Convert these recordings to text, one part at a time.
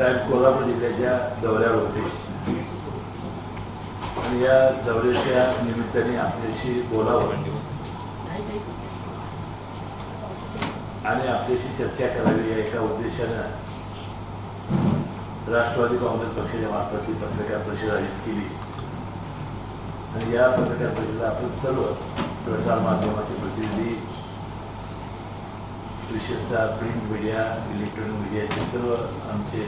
साहेब कोल्हापूर जिल्ह्याच्या दौऱ्यावर होते आणि या दौऱ्याच्या निमित्ताने आपल्याशी बोलावं आणि आपल्याशी चर्चा करावी या एका उद्देशानं राष्ट्रवादी काँग्रेस पक्षाच्या मार्फत ही पत्रकार परिषद आयोजित केली आणि या पत्रकार परिषदेला आपण सर्व प्रसार माध्यमाचे प्रतिनिधी, विशेषतः प्रिंट मीडिया, इलेक्ट्रॉनिक मीडियाचे सर्व आमचे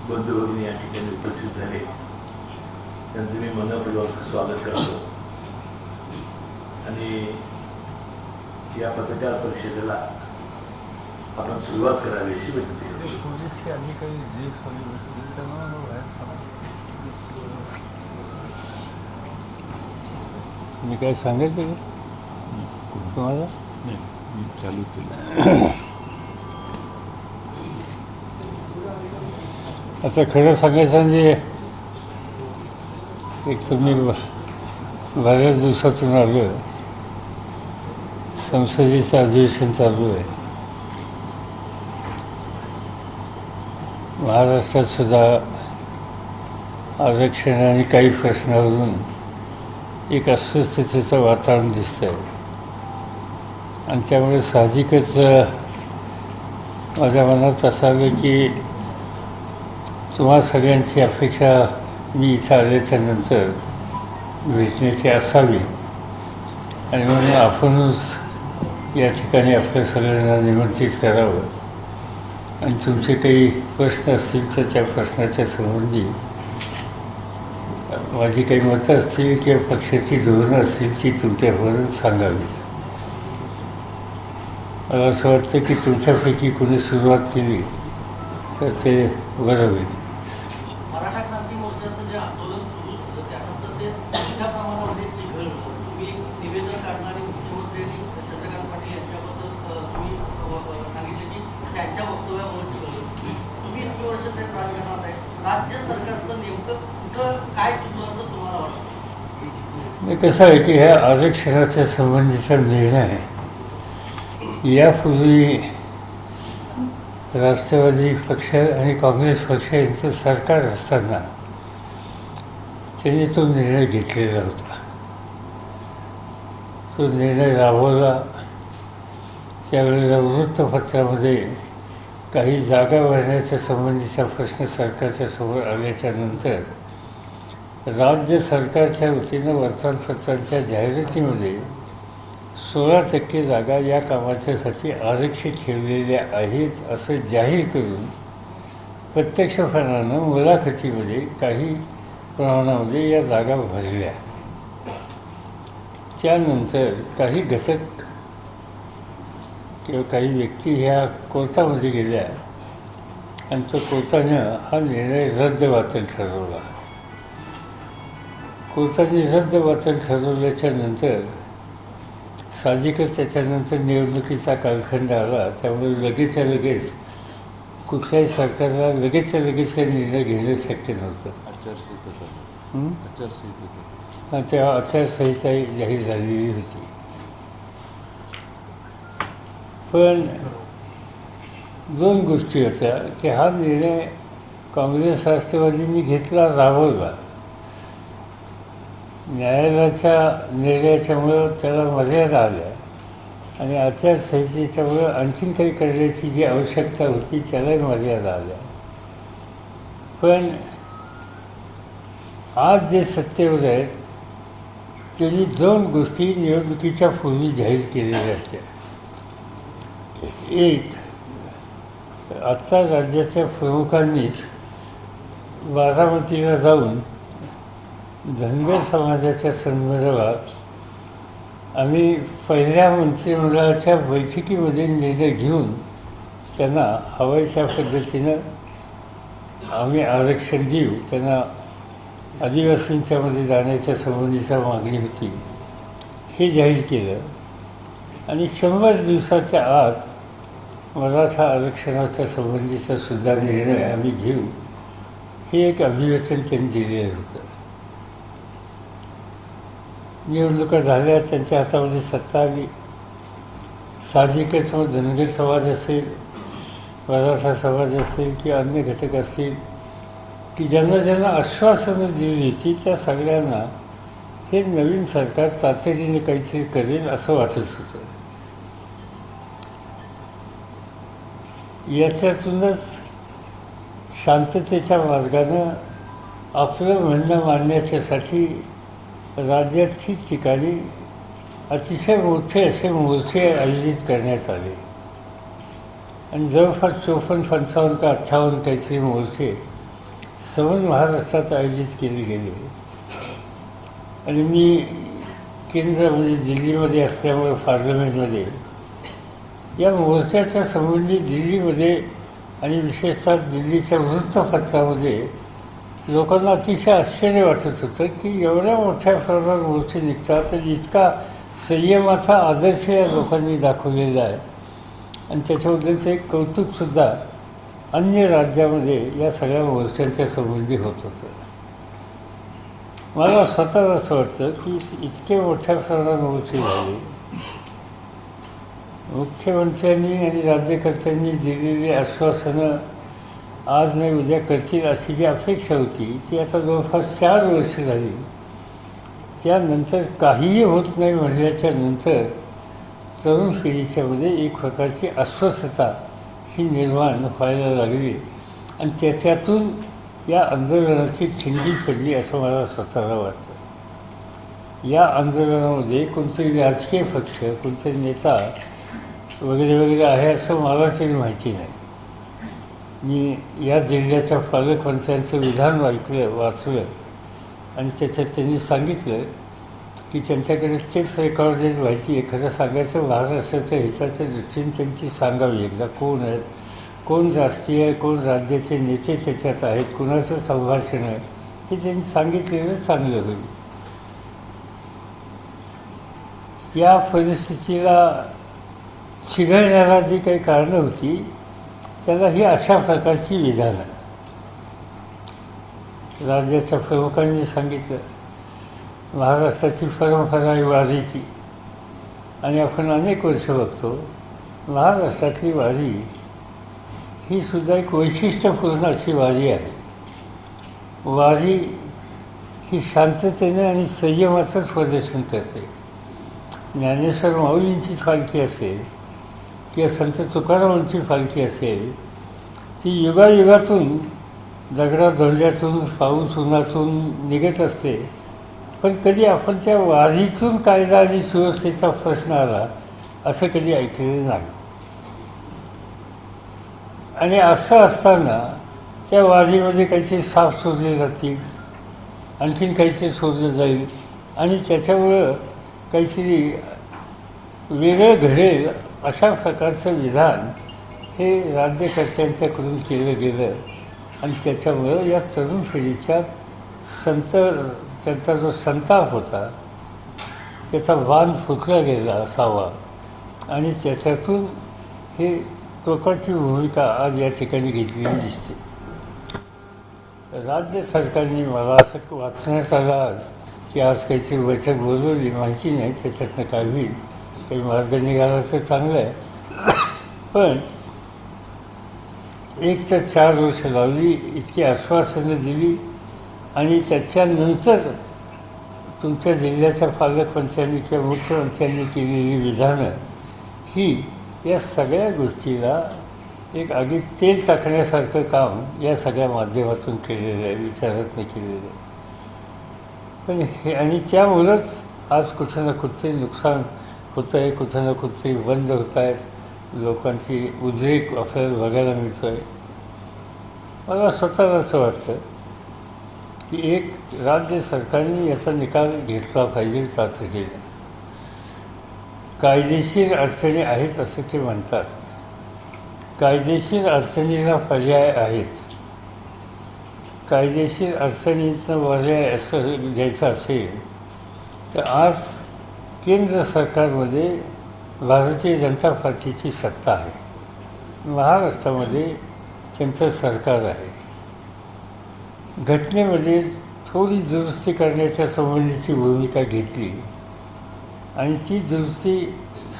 बंधू भगिनी या ठिकाणी उपस्थित झाले, त्यांचं मी मनपूर्वक स्वागत करतो आणि या पत्रकार परिषदेला आपण सुरुवात करावी अशी विनंती करतो. मी काय सांगायचं तुम्हाला चालू केलं. आता खरं सांगायचं म्हणजे एक तुम्ही बऱ्याच दिवसातून आलो, संसदेचं अधिवेशन चालू आहे. महाराष्ट्रात सुद्धा आरक्षण आणि काही प्रश्नावरून एक अस्वस्थतेचं वातावरण दिसतं आहे आणि त्यामुळे साहजिकच माझ्या मनात असावं की तुम्हा सगळ्यांची अपेक्षा मी इथं आल्याच्या नंतर भेटण्याची असावी आणि म्हणून आपणच या ठिकाणी आपल्या सगळ्यांना निमंत्रित करावं आणि तुमचे काही प्रश्न असतील तर त्या प्रश्नाच्या संबंधी माझी काही मतं असतील किंवा पक्षाची धोरणं असतील ती तुमच्यापर्यंत सांगावीत. मला असं वाटतं की तुमच्यापैकी कोणी सुरुवात केली तर ते बरं होईल. मराठा क्रांती मोर्चाचं जे आंदोलन सुरू होतं त्यानंतर ते मोठ्या प्रमाणामध्ये चिघळ होतं. तुम्ही एक निवेदन काढणारे मुख्यमंत्र्यांनी चंद्रकांत पाटील यांच्याबद्दल तुम्ही सांगितले की त्यांच्या वक्तव्यामुळे चिघळ होतं. तुम्ही इतकी वर्ष साहेब राजकारणात आहे, राज्य सरकारचं नेमकं कुठं काय चुकलं असं तुम्हाला वाटतं? कसं आहे की ह्या आरक्षणाच्या संबंधीचा निर्णय यापूर्वी राष्ट्रवादी पक्ष आणि काँग्रेस पक्ष यांचं सरकार असताना त्यांनी तो निर्णय घेतलेला होता. तो निर्णय राबवला. त्यावेळेला वृत्तपत्रामध्ये काही जागा भरण्याच्या संबंधीचा प्रश्न सरकारच्या समोर आल्याच्या नंतर राज्य सरकारच्या वतीनं वर्तमानपत्रांच्या जाहिरातीमध्ये 16% जागा या कामाच्यासाठी आरक्षित ठेवलेल्या आहेत असं जाहीर करून प्रत्यक्षपणानं मुलाखतीमध्ये काही प्रमाणामध्ये या जागा भरल्या. त्यानंतर काही घटक किंवा काही व्यक्ती ह्या कोर्टामध्ये गेल्या आणि तो कोर्टानं हा निर्णय रद्दबातल ठरवला. कोर्टाने रद्दबातल ठरवल्याच्या नंतर साहजिकच त्याच्यानंतर निवडणुकीचा कालखंड आला. त्यामुळे लगेचच्या लगेच कुठल्याही सरकारला लगेचच्या लगेच काही निर्णय घेणं शक्य नव्हतं. तेव्हा आचारसंहिता जाहीर झालेली होती. पण दोन गोष्टी होत्या की हा निर्णय काँग्रेस राष्ट्रवादींनी घेतला, राबवला. न्यायालयाच्या निर्णयाच्यामुळं त्याला मर्यादा आल्या आणि आचारसंहितेच्यामुळं आणखीन काही करण्याची जी आवश्यकता होती त्यालाही मर्यादा आल्या. पण आज जे सत्तेवर आहेत त्यांनी दोन गोष्टी निवडणुकीच्या पूर्वी जाहीर केलेल्या होत्या. एक, आत्ता राज्याच्या प्रमुखांनीच बारामतीला जाऊन धनगर समाजाच्या संदर्भात आम्ही पहिल्या मंत्रिमंडळाच्या बैठकीमध्ये निर्णय घेऊन त्यांना हव्या पद्धतीनं आम्ही आरक्षण देऊ, त्यांना आदिवासींच्यामध्ये जाण्याच्या संबंधीचा मागणी होती, हे जाहीर केलं. आणि 100 दिवसाच्या आत मराठा आरक्षणाच्या संबंधीचा सुद्धा निर्णय आम्ही घेऊ, हे एक अभिवचन त्यांनी दिलेलं होतं. निवडणुका झाल्या, त्यांच्या हातामध्ये सत्ता आली. साहजिकच मग धनगर समाज असेल मराठा समाज असेल की अन्य घटक असतील की ज्यांना ज्यांना आश्वासनं दिली होती त्या सगळ्यांना हे नवीन सरकार तातडीने काहीतरी करेल असं वाटत होतं. याच्यातूनच शांततेच्या मार्गानं आपलं म्हणणं मांडण्याच्यासाठी राज्यात ठिकठिकाणी अतिशय मोठे असे मोर्चे आयोजित करण्यात आले आणि जवळपास 54-55 का 58 काहीतरी मोर्चे समज महाराष्ट्रात आयोजित केले गेले. आणि मी केंद्रामध्ये दिल्लीमध्ये असल्यामुळे पार्लमेंटमध्ये या मोर्चाच्या संबंधी दिल्लीमध्ये आणि विशेषतः दिल्लीच्या वृत्तपत्रामध्ये लोकांना अतिशय आश्चर्य वाटत होतं की एवढ्या मोठ्या प्रमाणात मोर्चे निघतात आणि इतका संयमाचा आदर्श या लोकांनी दाखवलेला आहे आणि त्याच्याबद्दलचं एक कौतुकसुद्धा अन्य राज्यामध्ये या सगळ्या मोर्चांच्या संबंधी होत होतं. मला स्वतःला असं वाटतं की इतके मोठ्या प्रमाणात मोर्चे झाले. मुख्यमंत्र्यांनी आणि राज्यकर्त्यांनी दिलेली आश्वासनं आज नाही उद्या करतील अशी जी अपेक्षा होती ती आता जवळपास 4 वर्ष झाली. त्यानंतर काहीही होत नाही म्हणल्याच्या नंतर तरुण पिढीच्यामध्ये एक प्रकारची अस्वस्थता ही निर्माण व्हायला लागली आणि त्याच्यातून या आंदोलनाची ठिणगी पडली असं मला स्वतःला वाटतं. या आंदोलनामध्ये कोणतरी राजकीय पक्ष कोणतरी नेता वगैरे वगैरे आहे असं मला तरी माहिती नाही. मी या जिल्ह्याच्या पालकमंत्र्यांचं विधान वाचलं आणि त्याच्यात त्यांनी सांगितलं की त्यांच्याकडे टेप रेकॉर्डेड माहिती आहे. खरं सांगायचं महाराष्ट्राच्या हिताच्या दृष्टीने त्यांची सांगावी एकदा कोण आहेत, कोण राष्ट्रीय कोण राज्याचे नेते त्याच्यात आहेत, कुणाचं संभाषण आहे हे त्यांनी सांगितलेलं चांगलं होईल. या परिस्थितीला चिघळण्याला जी काही कारणं होती त्याला ही अशा प्रकारची विधानं राज्याच्या प्रमुखांनी सांगितलं. महाराष्ट्राची परंपरा आहे वारीची आणि आपण अनेक वर्ष बघतो महाराष्ट्रातली वारी ही सुद्धा एक वैशिष्ट्यपूर्ण अशी वारी आहे. वारी ही शांततेने आणि संयमाचंच प्रदर्शन करते. ज्ञानेश्वर माऊलींची पालखी असेल किंवा संत तुकारामांची पालखी असेल ती युगायुगातून दगडाधोंड्यातून पाऊस उन्हातून निघत असते, पण कधी आपण त्या वारीतून कायदा आणि सुव्यवस्थेचा प्रश्न आला असं कधी ऐकलेलं नाही. आणि असं असताना त्या वारीमध्ये काहीतरी साफ सोडले जातील, आणखीन काहीतरी सोडलं जाईल आणि त्याच्यामुळं काहीतरी वेगळं घडेल अशा प्रकारचं विधान हे राज्यकर्त्यांच्याकडून केलं गेलं आणि त्याच्यामुळं या तरुण पिढीच्या त्यांचा जो संताप होता त्याचा बांध फुटला गेला असावा आणि त्याच्यातून हे टोकाची भूमिका आज या ठिकाणी घेतलेली दिसते. राज्य सरकारने मला असं वाचण्यात आलं आज की आज काहीतरी बैठक बोलवली, माहिती नाही त्याच्यातनं काय होईल, काही मार्ग निघाला तर चांगलं आहे. पण एक तर 4 वर्ष लावली, इतकी आश्वासनं दिली आणि त्याच्यानंतर तुमच्या जिल्ह्याच्या पालकमंत्र्यांनी किंवा मुख्यमंत्र्यांनी केलेली विधानं ही या सगळ्या गोष्टीला एक आगीत तेल टाकण्यासारखं काम या सगळ्या माध्यमातून केलेलं आहे, विचारातनं केलेलं आहे. पण हे आणि त्यामुळंच आज कुठं ना कुठे नुकसान होतं आहे, कुठं ना कुठे बंद होत आहेत, लोकांची उद्रेक आपल्याला बघायला मिळतो आहे. मला स्वतःला असं वाटतं की एक राज्य सरकारने याचा निकाल घेतला पाहिजे तातडीने. कायदेशीर अडचणी आहेत असं ते म्हणतात. कायदेशीर अडचणीला पर्याय आहेत. कायदेशीर अडचणींचा पर्याय असं द्यायचा असेल तर आज केंद्र सरकारमध्ये भारतीय जनता पार्टीची सत्ता आहे, महाराष्ट्रामध्ये त्यांचं सरकार आहे. घटनेमध्ये थोडी दुरुस्ती करण्याच्या संबंधीची भूमिका घेतली आणि ती दुरुस्ती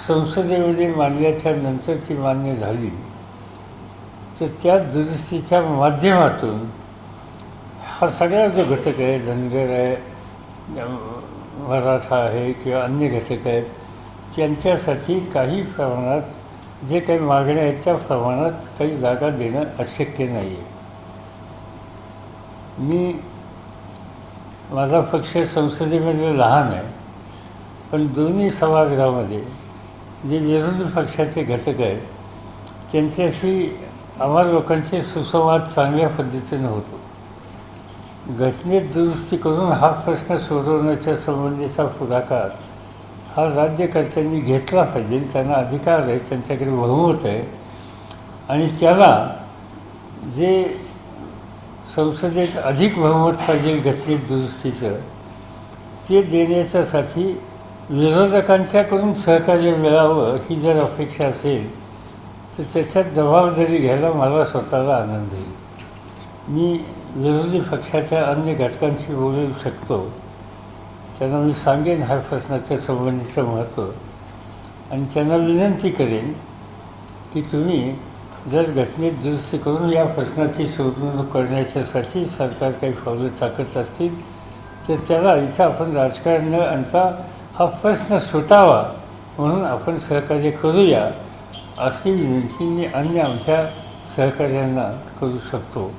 संसदेमध्ये मांडल्याच्या नंतर ती मान्य झाली तर त्या दुरुस्तीच्या माध्यमातून हा सगळा जो घटक आहे, धनगर आहे, मराठा आहे किंवा अन्य घटक आहेत, त्यांच्यासाठी काही प्रमाणात जे काही मागण्या आहेत त्या प्रमाणात काही जागा देणं अशक्य नाही आहे. माझा पक्ष संसदेमध्ये लहान आहे, पण दोन्ही सभागृहामध्ये जे विरोधी पक्षाचे घटक आहेत त्यांच्याशी आम्हा लोकांचे सुसंवाद चांगल्या पद्धतीनं होतो. घटनेत दुरुस्ती करून हा प्रश्न सोडवण्याच्या संबंधीचा पुढाकार हा राज्यकर्त्यांनी घेतला पाहिजे. त्यांना अधिकार आहे, त्यांच्याकडे बहुमत आहे आणि त्याला जे संसदेत अधिक बहुमत पाहिजे घटनेत दुरुस्तीचं ते देण्याच्यासाठी विरोधकांच्याकडून सहकार्य मिळावं ही जर अपेक्षा असेल तर त्याच्यात जबाबदारी घ्यायला मला स्वतःला आनंद होईल. मी विरोधी पक्षाच्या अन्य घटकांशी बोलू शकतो, त्यांना मी सांगेन ह्या प्रश्नाच्या संबंधीचं महत्त्व आणि त्यांना विनंती करेन की तुम्ही जर घटनेत दुरुस्ती करून या प्रश्नाची सोडवणूक करण्याच्यासाठी सरकार काही पावलं टाकत असतील तर त्याला इथं आपण राजकारण न आणता हा प्रश्न सुटावा म्हणून आपण सहकार्य करूया अशी विनंती मी अन्य आमच्या सहकार्यांना करू शकतो.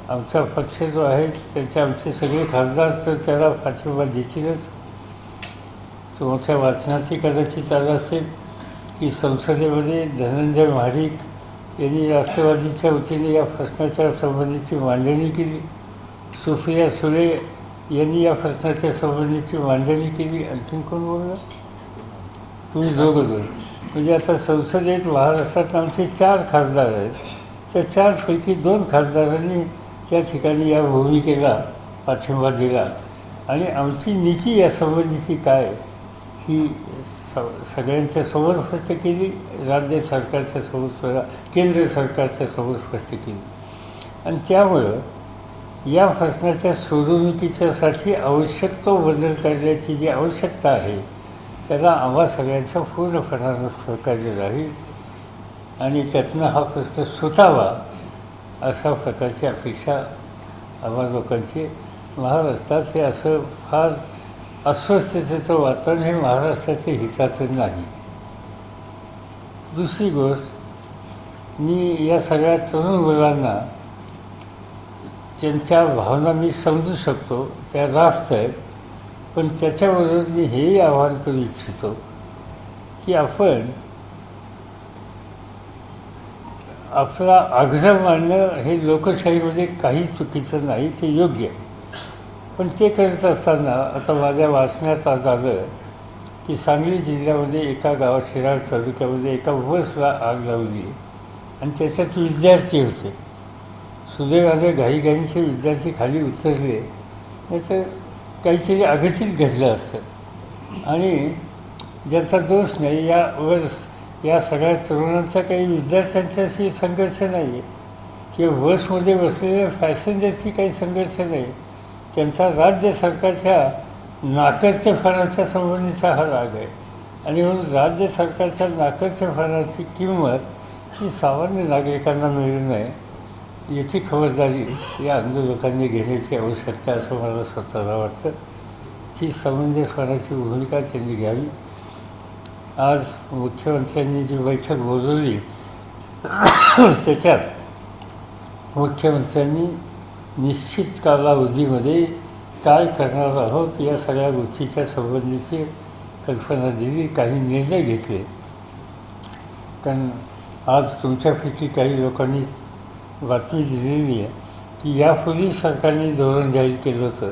आमचा पक्ष जो आहे त्याचे आमचे सगळे खासदार तर त्याला पाठिंबा देतीलच. तुमच्या वाचनाची कदाचित आलं असेल की संसदेमध्ये धनंजय महाडिक यांनी राष्ट्रवादीच्या वतीने या प्रश्नाच्या संबंधीची मांडणी केली. सुप्रिया सुळे यांनी या प्रश्नाच्या संबंधीची मांडणी केली. आणखीन कोण बोललं? तुम्ही दोघं. म्हणजे आता संसदेत महाराष्ट्रात आमचे 4 खासदार आहेत. त्या 4पैकी 2 खासदारांनी त्या ठिकाणी या भूमिकेला पाठिंबा दिला आणि आमची नीती या संबंधीची काय ही सगळ्यांच्या समोर स्पष्ट केली, राज्य सरकारच्या समोर, केंद्र सरकारच्या समोर स्पष्ट केली. आणि त्यामुळं या प्रश्नाच्या सोडवणुकीच्यासाठी आवश्यक तो बदल करण्याची जी आवश्यकता आहे त्याला आम्हा सगळ्यांचा पूर्णपणानं सहकार्य राहील आणि त्यातनं हा प्रश्न सुटावा अशा प्रकारची अपेक्षा आम्हा लोकांची. महाराष्ट्रात हे असं फार अस्वस्थतेचं वातावरण हे महाराष्ट्राच्या हिताचं नाही. दुसरी गोष्ट, मी या सगळ्या तरुण मुलांना त्यांच्या भावना मी समजू शकतो, त्या रास्त आहेत, पण त्याच्याबरोबर मी हेही आवाहन करू इच्छितो की आपण आपला आग्रह मांडणं हे लोकशाहीमध्ये काही चुकीचं नाही, ते योग्य आहे. पण ते करत असताना आता माझ्या वाचण्यात आज आलं की सांगली जिल्ह्यामध्ये एका गावात, शिराळ तालुक्यामध्ये एका बसला आग लावली आणि त्याच्यात विद्यार्थी होते. सुदैवाने घाईघाईचे विद्यार्थी खाली उतरले, नाही तर काहीतरी अघटित घडलं असतं आणि ज्याचा दोष नाही. या सगळ्या तरुणांचा काही विद्यार्थ्यांच्याशी संघर्ष नाही आहे किंवा बसमध्ये बसलेल्या पॅसेंजरशी काही संघर्ष नाही. त्यांचा राज्य सरकारच्या नाकर्तेपणाच्या संबंधीचा हा राग आहे आणि म्हणून राज्य सरकारच्या नाकर्तेपणाची किंमत ही सामान्य नागरिकांना मिळू नये याची खबरदारी या आंदोलकांनी घेण्याची आवश्यकता असं मला स्वतःला वाटतं. ती समंजसपणाची भूमिका त्यांनी घ्यावी. आज मुख्यमंत्र्यांनी जी बैठक बोलवली त्याच्यात मुख्यमंत्र्यांनी निश्चित कालावधीमध्ये काय करणार आहोत या सगळ्या गोष्टीच्या संबंधीची कल्पना दिली, काही निर्णय घेतले. कारण आज तुमच्यापैकी काही लोकांनी बातमी दिलेली आहे की यापूर्वी सरकारने धोरण जाहीर केलं होतं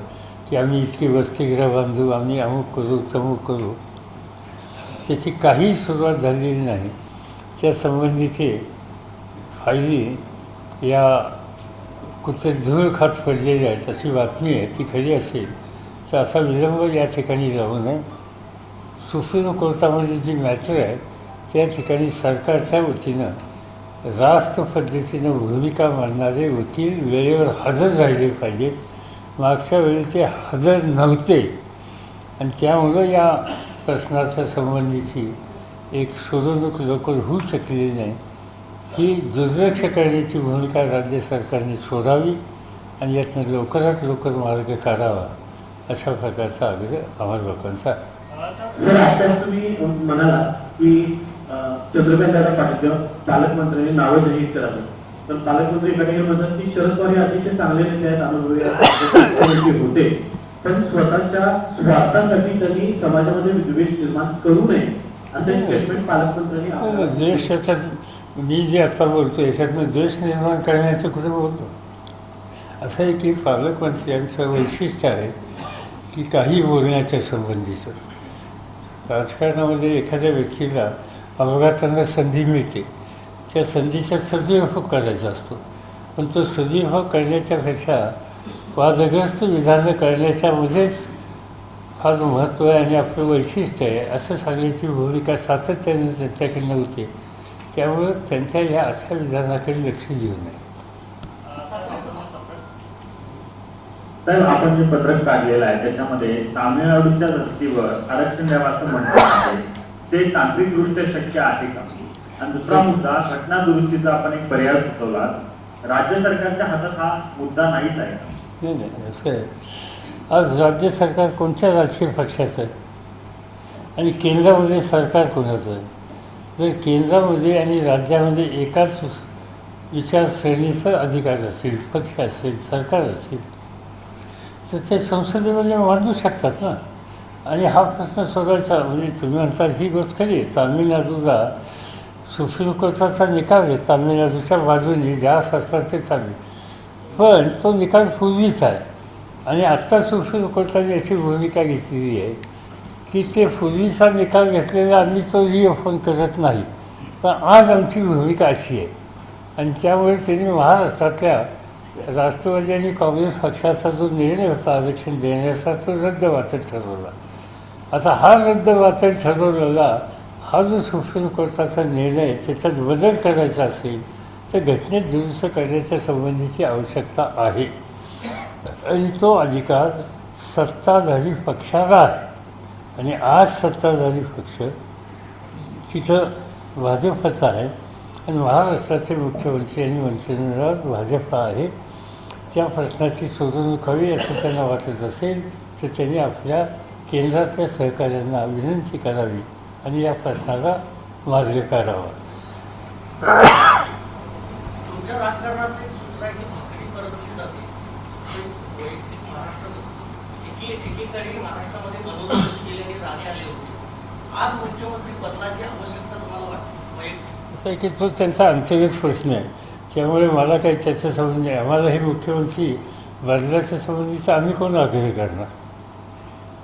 की आम्ही इतकी वसतिगृह बांधू, आम्ही अमुक करू, तमुक करू. त्याची काही सुरुवात झालेली नाही. त्या संबंधीचे फायली या कुठे धूळ खात पडलेल्या आहेत अशी बातमी आहे. ती खरी असेल तर असा विलंब या ठिकाणी जाऊ नये. सुप्रीम कोर्टामध्ये जी मॅटर आहे त्या ठिकाणी सरकारच्या वतीनं रास्त पद्धतीनं भूमिका मांडणारे वकील वेळेवर हजर राहिले पाहिजेत. मागच्या वेळी ते हजर नव्हते आणि त्यामुळं या प्रश्नाच्या संबंधीची एक सोडवणूक लवकर होऊ शकली नाही. ही दुर्लक्ष करण्याची भूमिका राज्य सरकारने सोडावी आणि यातनं लवकरात लवकर मार्ग काढावा अशा प्रकारचा आग्रह आम्हा लोकांचा आहे. सर, आता तुम्ही म्हणाला की चंद्रकांतदादा पाटील पालकमंत्र्यांनी नावं जाहीर करावी, तर पालकमंत्री गणेश म्हणतात की शरद पवार हे अतिशय चांगले नेते आहेत, अनुभवी होते, पण स्वतःच्या स्वार्थासाठी त्यांनी समाजामध्ये विद्वेष निर्माण करू नये असे स्टेटमेंट पालकमंत्र्यांनी द्वेष याच्यात मी जे आता बोलतो याच्यातनं द्वेष निर्माण करण्याचं कुठे बोलतो. असं आहे की पालकमंत्र्यांचं वैशिष्ट्य आहे की काही बोलण्याच्या संबंधीचं राजकारणामध्ये एखाद्या व्यक्तीला अपघातांना संधी मिळते, त्या संधीचा सदुपयोग करायचा असतो, पण तो सदुपयोग करण्याच्यापेक्षा वादग्रस्त विधानं करण्याच्यामध्येच फार महत्त्व आहे आणि आपलं वैशिष्ट्य आहे असं सांगण्याची भूमिका सातत्याने त्यांच्याकडनं होते. त्यामुळं त्यांच्या ह्या अशा विधानाकडे लक्ष देऊ नये. साहेब, आपण जे पत्रक काढलेलं आहे त्याच्यामध्ये तामिळनाडूच्या धर्तीवर आरक्षण द्यावं असं म्हणतात आहे, ते तांत्रिकदृष्ट्या शक्य आहे का? आणि दुसरा मुद्दा, घटना दुरुस्तीचा आपण एक पर्याय सुचवला, राज्य सरकारच्या हातात हा मुद्दा नाहीच आहे का? नाही असं आहे. आज राज्य सरकार कोणत्या राजकीय पक्षाचं आहे आणि केंद्रामध्ये सरकार कोणाचं आहे? जर केंद्रामध्ये आणि राज्यामध्ये एकाच विचारश्रेणीचा अधिकार असेल, पक्ष असेल, सरकार असेल, तर ते संसदेमध्ये मांडू शकतात ना. आणि हा प्रश्न सोडायचा म्हणजे तुम्ही म्हणता ही गोष्ट खरी आहे. तामिळनाडूला सुप्रीम कोर्टाचा निकाल आहे, तामिळनाडूच्या बाजूने ज्या असतात ते चालू, पण तो निकाल पूर्वीचा आहे. आणि आत्ता सुप्रीम कोर्टाने अशी भूमिका घेतलेली आहे की ते पूर्वीचा निकाल घेतलेला आम्ही तो रिअफर्म करत नाही, पण आज आमची भूमिका अशी आहे. आणि त्यामुळे त्यांनी महाराष्ट्रातल्या राष्ट्रवादी आणि काँग्रेस पक्षाचा जो निर्णय होता आरक्षण देण्याचा तो रद्दबातल ठरवला. आता हा रद्दबातल ठरवलेला हा जो सुप्रीम कोर्टाचा निर्णय त्याच्यात बदल करायचा असेल तर घटनेत दुरुस्त करण्याच्या संबंधीची आवश्यकता आहे. आणि तो अधिकार सत्ताधारी पक्षाला आहे. आणि आज सत्ताधारी पक्ष तिथं भाजपचा आहे आणि महाराष्ट्राचे मुख्यमंत्री आणि मंत्रिमंडळात भाजप आहे. त्या प्रश्नाची सोडवणूक हवी असं त्यांना वाटत असेल तर त्यांनी आपल्या केंद्रातल्या सहकाऱ्यांना विनंती करावी आणि या प्रश्नाला मार्ग काढावा. तुमच्या राजकारणाचं एक सूत्र आहे की भाकरी परतली जाते. वैयक्तिक महाराष्ट्रामध्ये एकीकडे महाराष्ट्रामध्ये मनोरंजन केल्याने राणे आले होते. आज मुख्यमंत्री पदाची आवश्यकता तुम्हाला वाटते? असं आहे की तो त्यांचा अंतर्गत प्रश्न आहे. त्यामुळे मला काही त्याच्या संबंध नाही. आम्हाला हे मुख्यमंत्री बदलाच्या संबंधीचा आम्ही कोण आग्रह करणार?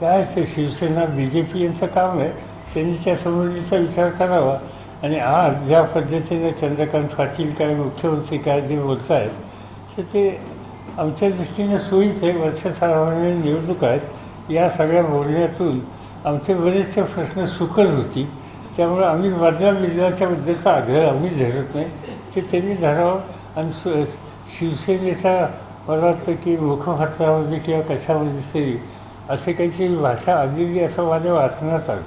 काय ते शिवसेना BJP यांचं काम आहे, त्यांनी त्या संबंधीचा विचार करावा. आणि आज ज्या पद्धतीने चंद्रकांत पाटील काय मुख्यमंत्री काय जे बोलत आहेत तर ते आमच्या दृष्टीने सोयीच आहे. वर्षसाधारण निवडणूक आहेत, या सगळ्या बोलण्यातून आमचे बरेचसे प्रश्न सुकर होती. त्यामुळे आम्ही बदलाच्या बद्दलचा आग्रह आम्ही धरत नाही, ते त्यांनी धरावं. आणि शिवसेनेच्या मला वाटतं की मुखपत्रामध्ये किंवा कशामध्ये तरी असे काहीतरी भाषा आलेली असं माझ्या वाचण्यात आलं.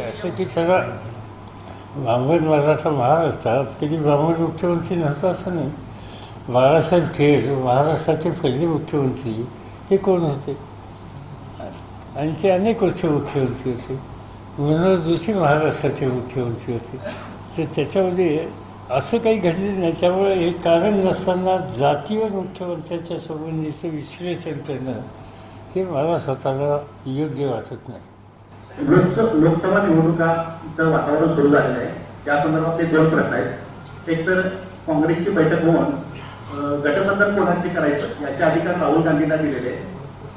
असं की त्याला ब्राह्मण मराठा महाराष्ट्रात कधी ब्राह्मण मुख्यमंत्री नव्हता असं नाही. बाळासाहेब खेड महाराष्ट्राचे पहिले मुख्यमंत्री हे कोण होते आणि ते अनेक वर्ष मुख्यमंत्री होते. मनोहर जोशी महाराष्ट्राचे मुख्यमंत्री होते. तर त्याच्यामध्ये असं काही घडलेलं नाही. त्यामुळे हे कारण नसताना जातीवर मुख्यमंत्र्याच्या संबंधीचं विश्लेषण करणं हे मला स्वतःला योग्य वाटत नाही. लोकसभा निवडणुकाचं वातावरण सुरू झालेलं आहे. त्या संदर्भात ते दोन प्रश्न आहेत. एक तर काँग्रेसची बैठक होऊन गठबंधन कोणाचे करायचं याचे अधिकार राहुल गांधींना दिलेले आहे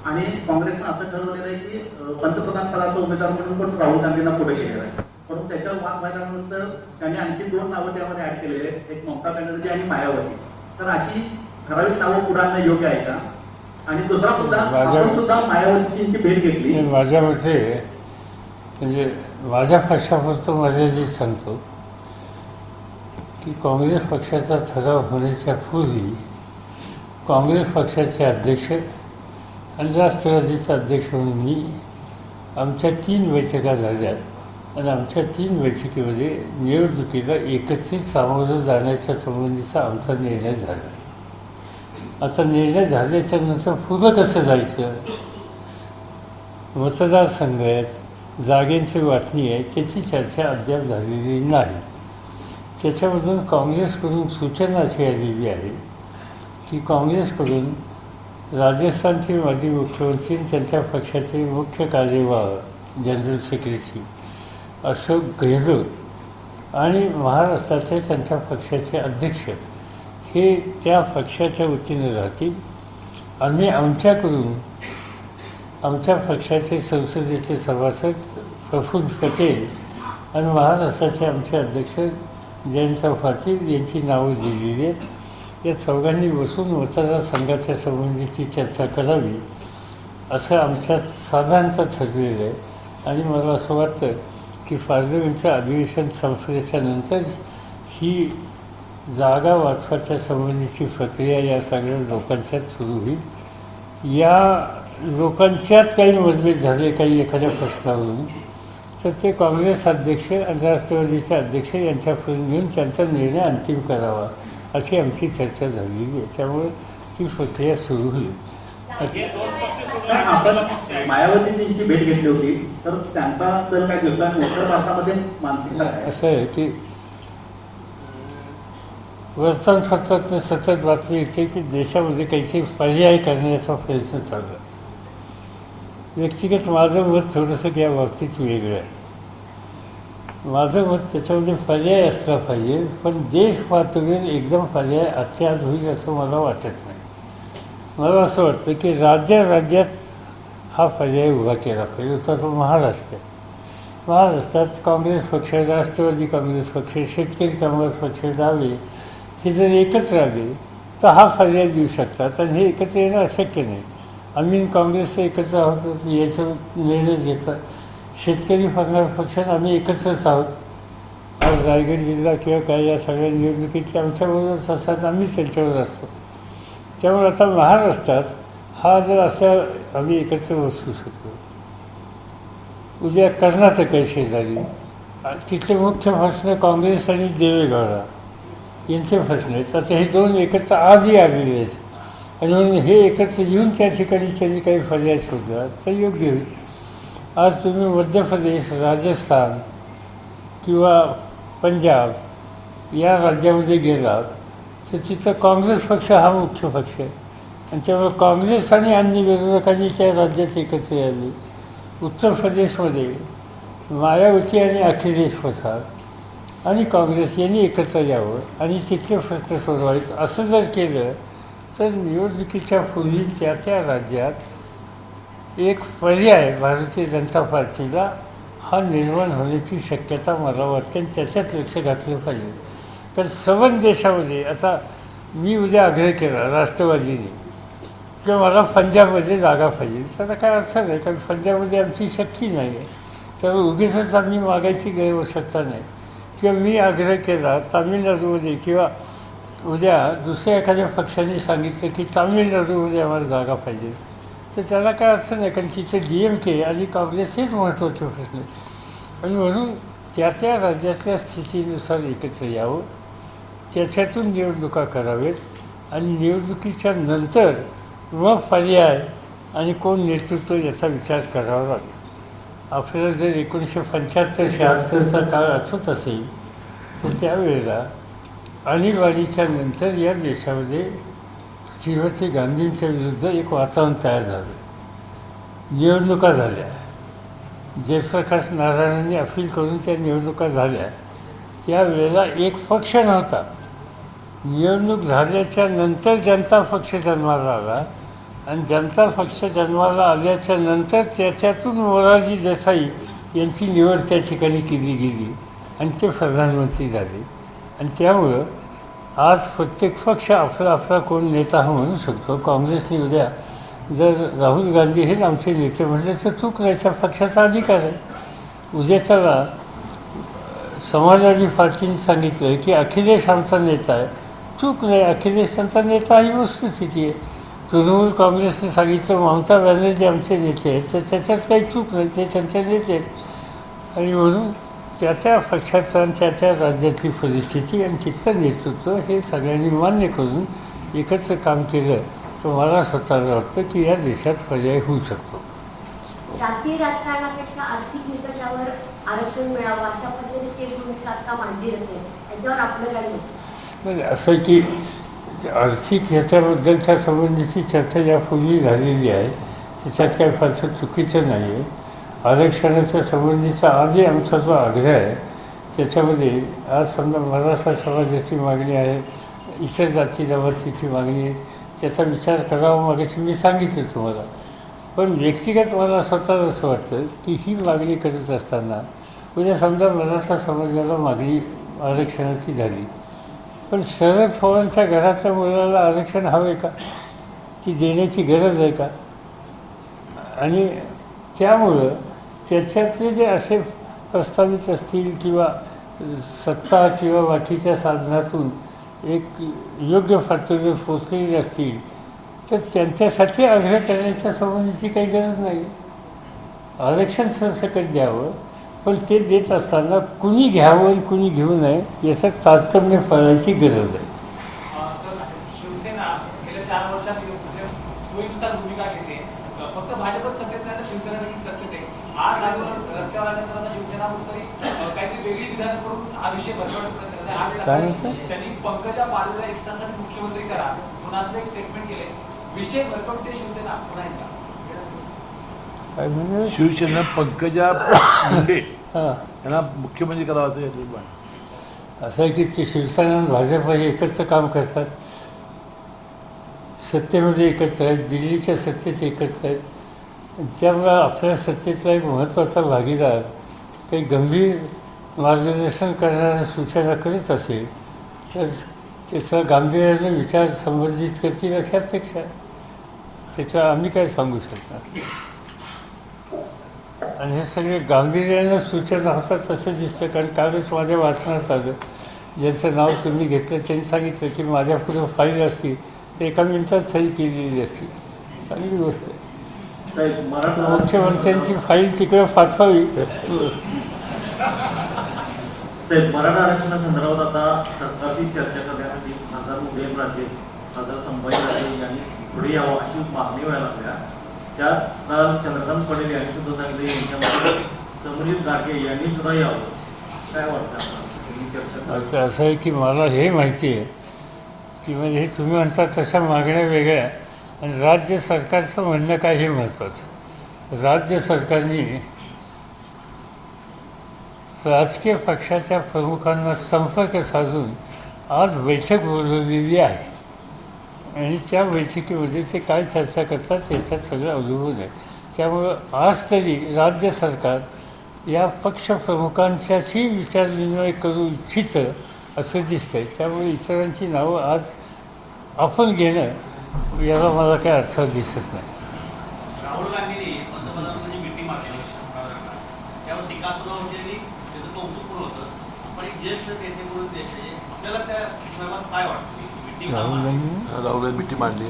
आणि काँग्रेसनं असं ठरवलेलं आहे की पंतप्रधान पदाचा उमेदवार म्हणून पण राहुल गांधींना पुढे केलेलं आहे. परंतु त्याच्यावर वाद झाल्यानंतर त्यांनी आणखी दोन नावं त्यामध्ये ऍड केलेले आहेत, एक ममता बॅनर्जी आणि मायावती. तर अशी ठराविक नावं पुढे आणणं योग्य आहे का? आणि दुसरा मुद्दा, आपण सुद्धा मायावतीची भेट घेतली. माझ्या मते म्हणजे माझ्या पक्षापुरतं मर्यादित सांगतो की काँग्रेस पक्षाचा ठराव होण्याच्या पूर्वी काँग्रेस पक्षाचे अध्यक्ष आणि राष्ट्रवादीचा अध्यक्ष म्हणून मी आमच्या 3 बैठका झाल्या आणि आमच्या 3 बैठकीमध्ये निवडणुकीला एकत्रित सामोरं जाण्याच्या संबंधीचा आमचा निर्णय झाला. आता निर्णय झाल्याच्या नंतर पुढं कसं जायचं, मतदारसंघ आहेत, जागेंची वाटणी आहे, त्याची चर्चा अद्याप झालेली नाही. त्याच्यामधून काँग्रेसकडून सूचना अशी आलेली आहे की काँग्रेसकडून राजस्थानचे माजी मुख्यमंत्री त्यांच्या पक्षाचे मुख्य कार्यवाह जनरल सेक्रेटरी अशोक गेहलोत आणि महाराष्ट्राचे त्यांच्या पक्षाचे अध्यक्ष हे त्या पक्षाच्या वतीने राहतील. आम्ही आमच्याकडून आमच्या पक्षाचे संसदेचे सभासद प्रफुल्ल पटेल आणि महाराष्ट्राचे आमचे अध्यक्ष जयंत पाटील यांची नावं दिलेली आहेत. या चौघांनी बसून मतदारसंघाच्या संबंधीची चर्चा करावी असं आमच्यात साधारणतः ठरलेलं आहे. आणि मला असं वाटतं की पार्लमेंटचं अधिवेशन संपल्याच्या नंतर ही जागा वाटपाच्या संबंधीची प्रक्रिया या सगळ्या लोकांच्यात सुरू होईल. या लोकांच्यात काही मतभेद झाले काही एखाद्या प्रश्नावरून तर ते काँग्रेस अध्यक्ष आणि राष्ट्रवादीचे अध्यक्ष यांच्यापर्यंत घेऊन त्यांचा निर्णय अंतिम करावा अशी आमची चर्चा झालेली आहे. त्यामुळे ती प्रक्रिया सुरू होईल. आपण मायावतींची भेट घेतली होती तर त्यांचा जर काय दिवसा उत्तर भारतामध्ये मानसिकता काय? असं आहे की वर्तमानपत्रातून सतत बातमी येते की देशामध्ये काहीतरी पर्याय करण्याचा प्रयत्न चालू आहे. व्यक्तिगत माझं मत थोडंसं या बाबतीत वेगळं आहे. माझं मत त्याच्यामध्ये पर्याय असला पाहिजे, पण देश पातळीवर एकदम पर्याय आजच्या आज होईल असं मला वाटत नाही. मला असं वाटतं की राज्यात हा पर्याय उभा केला पाहिजे. तर महाराष्ट्रात काँग्रेस पक्ष, राष्ट्रवादी काँग्रेस पक्ष, शेतकरी काँग्रेस पक्ष, डावे हे जर एकत्र आले तर हा पर्याय देऊ शकतात. आणि हे एकत्र येणं अशक्य नाही. आम्ही काँग्रेसचं एकत्र आहोत याचा निर्णय घेतला. शेतकरी काँग्रेस पक्षात आम्ही एकत्रच आहोत. आज रायगड जिल्हा किंवा काय या सगळ्या निवडणुकीची आमच्याबरोबरच असतात, आम्हीच त्यांच्यावर असतो. त्यामुळे आता महाराष्ट्रात हा जर असा आम्ही एकत्र बसू शकतो. उद्या कर्नाटक आहे शेजारी, तिथले मुख्य प्रश्न काँग्रेस आणि देवेगौडा यांचे प्रश्न आहेत. आता हे दोन एकत्र आजही आलेले आहेत आणि म्हणून हे एकत्र येऊन त्या ठिकाणी त्यांनी काही पर्याय शोधला तर योग्य होईल. आज तुम्ही मध्य प्रदेश, राजस्थान किंवा पंजाब या राज्यामध्ये गेलात तर तिथं काँग्रेस पक्ष हा मुख्य पक्ष आहे आणि त्यामुळे काँग्रेस आणि अन्य विरोधकांनी त्या राज्यात एकत्र यावे. उत्तर प्रदेशमध्ये मायावती आणि अखिलेश प्रसाद आणि काँग्रेस यांनी एकत्र यावं आणि तिथले प्रश्न सोडवायचे. असं जर केलं तर निवडणुकीच्या पूर्वी त्या राज्यात एक पर्याय भारतीय जनता पार्टीला हा निर्माण होण्याची शक्यता मला वाटते आणि त्याच्यात लक्ष घातलं पाहिजे. कारण सबंध देशामध्ये आता मी उद्या आग्रह केला राष्ट्रवादीने किंवा मला पंजाबमध्ये जागा पाहिजे, त्याचा काय अर्थ नाही. कारण पंजाबमध्ये आमची शक्ती नाही आहे, त्यामुळे उगीच आम्ही मागायची आवश्यकता नाही. किंवा मी आग्रह केला तामिळनाडूमध्ये किंवा उद्या दुसऱ्या एखाद्या पक्षाने सांगितलं की तामिळनाडूमध्ये आम्हाला जागा पाहिजे तर त्याला काय अर्थ नाही. कारण तिथे DMK आणि काँग्रेस हेच महत्त्वाचे प्रश्न आहेत. आणि म्हणून त्या राज्यातल्या स्थितीनुसार एकत्र यावं, त्याच्यातून निवडणुका करावेत आणि निवडणुकीच्या नंतर मग पर्याय आणि कोण नेतृत्व याचा विचार करावा लागेल. आपल्याला जर 1975-76चा काळ आठवत असेल तर त्यावेळेला आणीबाणीच्या नंतर या देशामध्ये श्रीमती गांधींच्या विरुद्ध एक वातावरण तयार झालं. निवडणुका झाल्या, जयप्रकाश नारायणांनी अपील करून त्या निवडणुका झाल्या. त्यावेळेला एक पक्ष नव्हता. निवडणूक झाल्याच्या नंतर जनता पक्ष जन्माला आला आणि जनता पक्ष जन्माला आल्याच्या नंतर त्याच्यातून मोरारजी देसाई यांची निवड त्या ठिकाणी केली गेली आणि ते प्रधानमंत्री झाले. आणि त्यामुळं आज प्रत्येक पक्ष आपला कोण नेता हा म्हणू शकतो. काँग्रेसने उद्या जर राहुल गांधी हेच आमचे नेते म्हटले तर चूक नाही, त्या पक्षाचा अधिकार आहे. उद्याच्याला समाजवादी पार्टीने सांगितलं की अखिलेश आमचा नेता आहे, चूक नाही. अखिलेश त्यांचा नेता ही वस्तुस्थिती आहे. तृणमूल काँग्रेसने सांगितलं ममता बॅनर्जी आमचे नेते आहेत तर त्याच्यात काही चूक नाही, ते त्यांचे नेते आहेत. आणि म्हणून त्या पक्षाचं आणि त्या राज्यातली परिस्थिती आणि तिथलं नेतृत्व हे सगळ्यांनी मान्य करून एकत्र काम केलं तर मला स्वतःला वाटतं की या देशात पर्याय होऊ शकतो. जातीय राजकारणापेक्षा आर्थिक निकषावर आरक्षण मिळावं अशा पद्धतीची एक भूमिका आता मांडली जाते, याच्यावर आपलं काय मत? नाही, असं की आर्थिक ह्याच्याबद्दलच्या संबंधीची चर्चा यापूर्वी झालेली आहे, त्याच्यात काही फारसं चुकीचं नाही आहे. आरक्षणाच्या संबंधीचा आजही आमचा जो आग्रह आहे त्याच्यामध्ये आज समजा मराठा समाजाची मागणी आहे, इतर जाती जमातीची मागणी आहे, त्याचा विचार करावा मागायची मी सांगितलं तुम्हाला. पण व्यक्तिगत मला स्वतःला असं वाटतं की ही मागणी करत असताना उद्या समजा मराठा समाजाला मागणी आरक्षणाची झाली, पण शरद पवारांच्या घरातल्या मुलाला आरक्षण हवं आहे का? ती देण्याची गरज आहे का? आणि त्यामुळं त्याच्यातले जे असे प्रस्तावित असतील किंवा सत्ता किंवा बाकीच्या साधनातून एक योग्य पातळीवर पोचलेले असतील तर त्यांच्यासाठी आग्रह करण्याच्या संबंधीची काही गरज नाही. आरक्षण सरसकट द्यावं, पण ते देत असताना कुणी घ्यावं आणि कुणी घेऊ नये याचं तारतम्य पाळायची गरज आहे. सर, शिवसेना गेल्या 4 वर्षात सोयीनुसार भूमिका घेते. फक्त भाजपच सत्तेत नाही तर शिवसेना देखील सत्तेत आहे. आज लागूनच रस्त्यावर आल्यानंतर आता शिवसेना कुठेतरी काहीतरी वेगळी विधान करून हा विषय भरवण्याचा प्रयत्न काय करते. म्हणता? त्यांनी पंकजा पाटीलला 1 तासासाठी मुख्यमंत्री करा म्हणून असं एक स्टेटमेंट केले. विषय भरकटते शिवसेना पुन्हा एकदा. काय म्हणजे शिवसेना पंकजा मुंडे हां, यांना मुख्यमंत्री करावं असं याचं पण असं आहे की ते शिवसेना आणि भाजप हे एकत्र काम करतात, सत्तेमध्ये एकत्र आहेत, दिल्लीच्या सत्तेत एकत्र आहेत. त्यामुळं आपल्या सत्तेतला एक महत्त्वाचा भागीदार काही गंभीर मार्गदर्शन करणाऱ्या सूचना करीत असेल तर त्याचा गांभीर्याने विचार संबंधित करतील अशी अपेक्षा आहे. त्याच्यावर आम्ही काय सांगू शकणार. आणि हे सगळे गांभीर्यानं सूचना होतात असं दिसतं, कारण कालच माझ्या वाचनात आलं, ज्यांचं नाव तुम्ही घेतलं त्यांनी सांगितलं की माझ्यापुढे फाईल असती तर एका मिनिटात सही केलेली असती. चांगली गोष्ट आहे. साहेब, मराठा मुख्यमंत्र्यांची फाईल तिकडे पाठवावी. साहेब, मराठा आरक्षणासंदर्भात आता सरकारशी चर्चा करण्यासाठी खासदार उदयनराजे, खासदार संभाजीराजे यांनी पुढे यावं अशी मागणी व्हायला लागल्या. त्यात काल चंद्रकांत पटेल यांनी सुद्धा सांगितले यांच्यामध्ये समजित गाडगे यांनी सुद्धा यावं. काय वाटतं तुम्ही चर्चा? असं आहे की मला हे माहिती आहे की म्हणजे हे तुम्ही म्हणता तशा मागण्या वेगळ्या आणि राज्य सरकारचं म्हणणं काय हे महत्त्वाचं. राज्य सरकारने राजकीय पक्षाच्या प्रमुखांना संपर्क साधून आज बैठक बोलवलेली आहे आणि त्या बैठकीमध्ये ते काय चर्चा करतात याच्यात सगळं अवलंबून आहे. त्यामुळं आज तरी राज्य सरकार या पक्षप्रमुखांच्याशी विचारविनिमय करू इच्छितं असं दिसतं आहे. त्यामुळे इतरांची नावं आज आपण घेणं याला मला काही अर्थ दिसत नाही. राहुल गांधींनी पंतप्रधानांची मिटिंग मारली, त्यावर टीका सुरू होती आणि त्याचं कौतुक पण होतं. पण एक ज्येष्ठ नेते म्हणून आपल्याला त्या संदर्भात काय वाटतं? राहुल मिठी मांडली